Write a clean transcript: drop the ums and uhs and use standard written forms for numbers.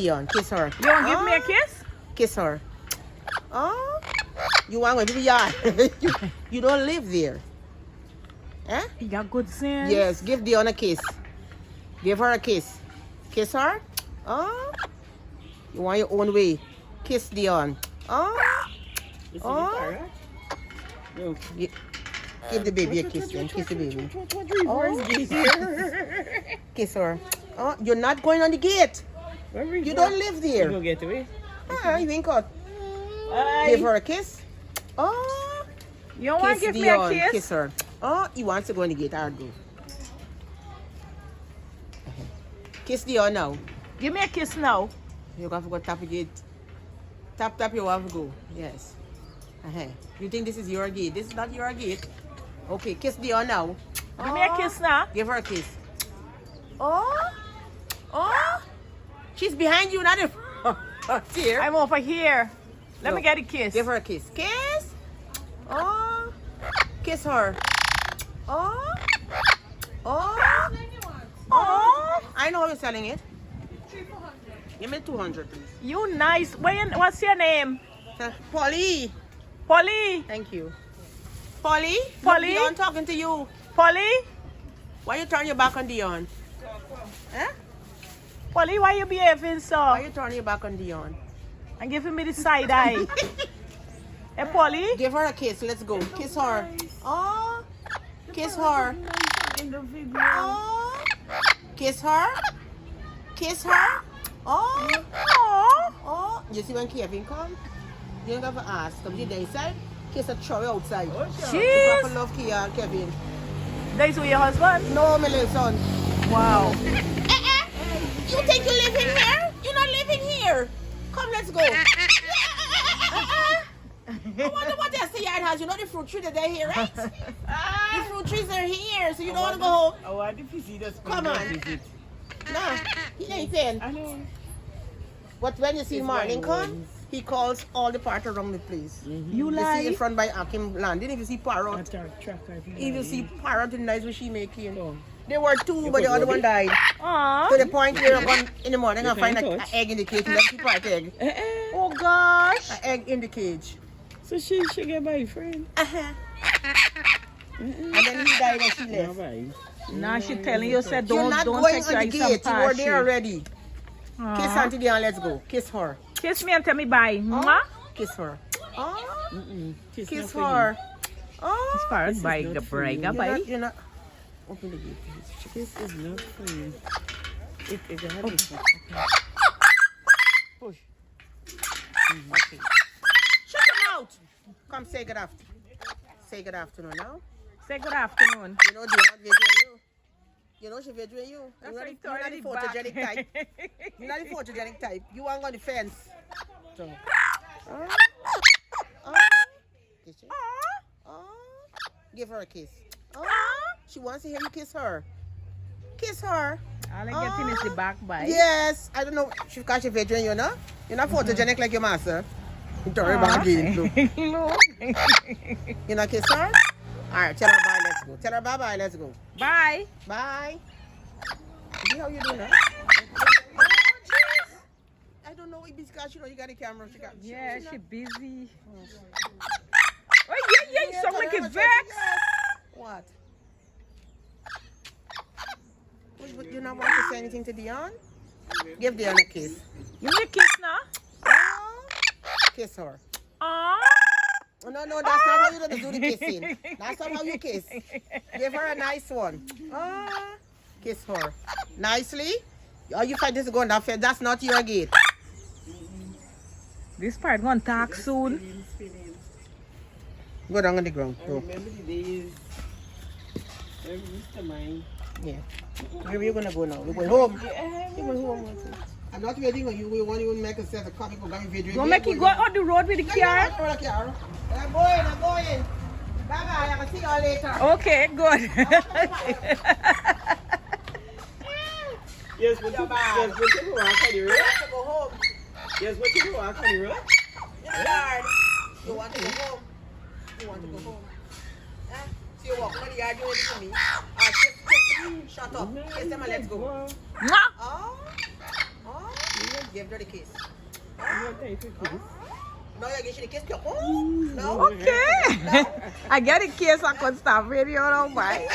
Dion, kiss her. You want to give me a kiss? Kiss her. Oh, you want to be yard? You don't live there. Eh? You got good sense. Yes, give Dion a kiss. Give her a kiss. Kiss her. Oh, you want your own way. Kiss Dion. Oh, oh. Give the baby a kiss then. Kiss the baby. Oh. Kiss her. Oh, you're not going on the gate. You don't live there. You go get away. Ah, you ain't caught. Give her a kiss. Oh. You don't want to give me Dion. a kiss? Kiss her. Oh, he wants to go on the gate. I'll go. Kiss Dion now. Give me a kiss now. You have to go tap the gate. Tap, you have to go. Yes. You think this is your gate? This is not your gate. Okay, kiss Dion now. Give me a kiss now. Give her a kiss. Oh. Oh. She's behind you, not in here. I'm over here. Let me get a kiss. Give her a kiss. Kiss. Oh. Kiss her. Oh. Oh. Oh. I know how you're selling it. 300. Give me 200, please. You nice. What's your name? Polly. Polly. Thank you. Polly? Polly? Dion talking to you. Polly? Why you turn your back on Dion? Eh? Polly, why you behaving so? Why you turn your back on Dion? And giving me the side eye. Hey, Polly? Give her a kiss. Let's go. Kiss her. Oh. Kiss her. Oh. Kiss her. Kiss her. Oh. Oh. Oh. You see when Kevin come? You don't have to ask. Come to the inside. Kiss her throw outside. Jeez. Papa love Kevin. That's with your husband? No, my little son. Wow. You think you live in here? You're not living here. Come, let's go. I wonder what else the yard has. You know the fruit tree that they're here, right? The fruit trees are here, so you don't want to go home. I want to see the Come on. No, he ain't saying. I know. But when you see It's morning my come, ones. he calls all the part around the place. You You see in lie. front by Akim Landing, if you see Parrot, if you see Parrot, the noise what she making. Oh. There were two, but the other one died. Aw. To the point where I come in the morning and find can't an touch. egg in the cage. Let's keep right egg. Oh, gosh. An egg in the cage. So she get boyfriend. And then he died and she Yeah, left. bye. Now she telling you, said You're don't not don't going on the sacrifice some gate. You were there passion. already. Aw. Kiss Auntie Dion, let's go. Kiss her. Kiss me and tell me bye. Mwah. Kiss her. Oh, Kiss kiss not for her. Oh, As far as This bye, is not for bye, you. bye. you're not. Open the gate, please. you. This is not for you. If you have it. Push. Okay. Shut your mouth. Come say good afternoon. Say good afternoon now. Say good afternoon. You know Dion videoing you. You know she videoing you. That's You're why not the he turned it photogenic back. type. You're not the photogenic type. You want on the fence. So. Oh. Oh. Kiss her. Oh. Give her a kiss. Oh. She wants to hear you kiss her. Kiss her. All I get in is the back bite. Yes. I don't know. She can't she videoing you, no? You're not photogenic like your master. Don't about again. Look. Look. You not kiss her? Alright, tell her bye, let's go. Tell her bye bye, let's go. Bye. Bye. See how you doing now? I don't know because you know you got the camera. She got Yeah, she not- busy. Oh, yeah, you sound like a vex. What? You not want to say anything to Dion? Give Dion a kiss. Give me a kiss now. Oh, kiss her. Aw. No, that's not how you do the kissing. That's not how you kiss. Give her a nice one. Kiss her. Nicely. Oh, you find this going that fast. That's not your gate. This part gonna talk soon. Go down on the ground. I Go. remember the days. Mr. Mine. Yeah. Where are you gonna go now? You're going home. You're going home. I'm not waiting on you. We want you to make a set of copy for going video. Don't make you go on the road with the car. I'm going. Bye bye. I'll see you all later. Okay, good. Yes, but you walk on the road. Go home. Yes, but you walk on the road. Yard. You want to go home? You want to go home? So you walk on the yard doing it for me. Shut up. Kiss them and let's go. Mwah. Oh. Oh. Give her the kiss. I'm gonna take a kiss. No, you give she the kiss. Oh, no. Okay. I get a kiss. I could stop video. Don't bite.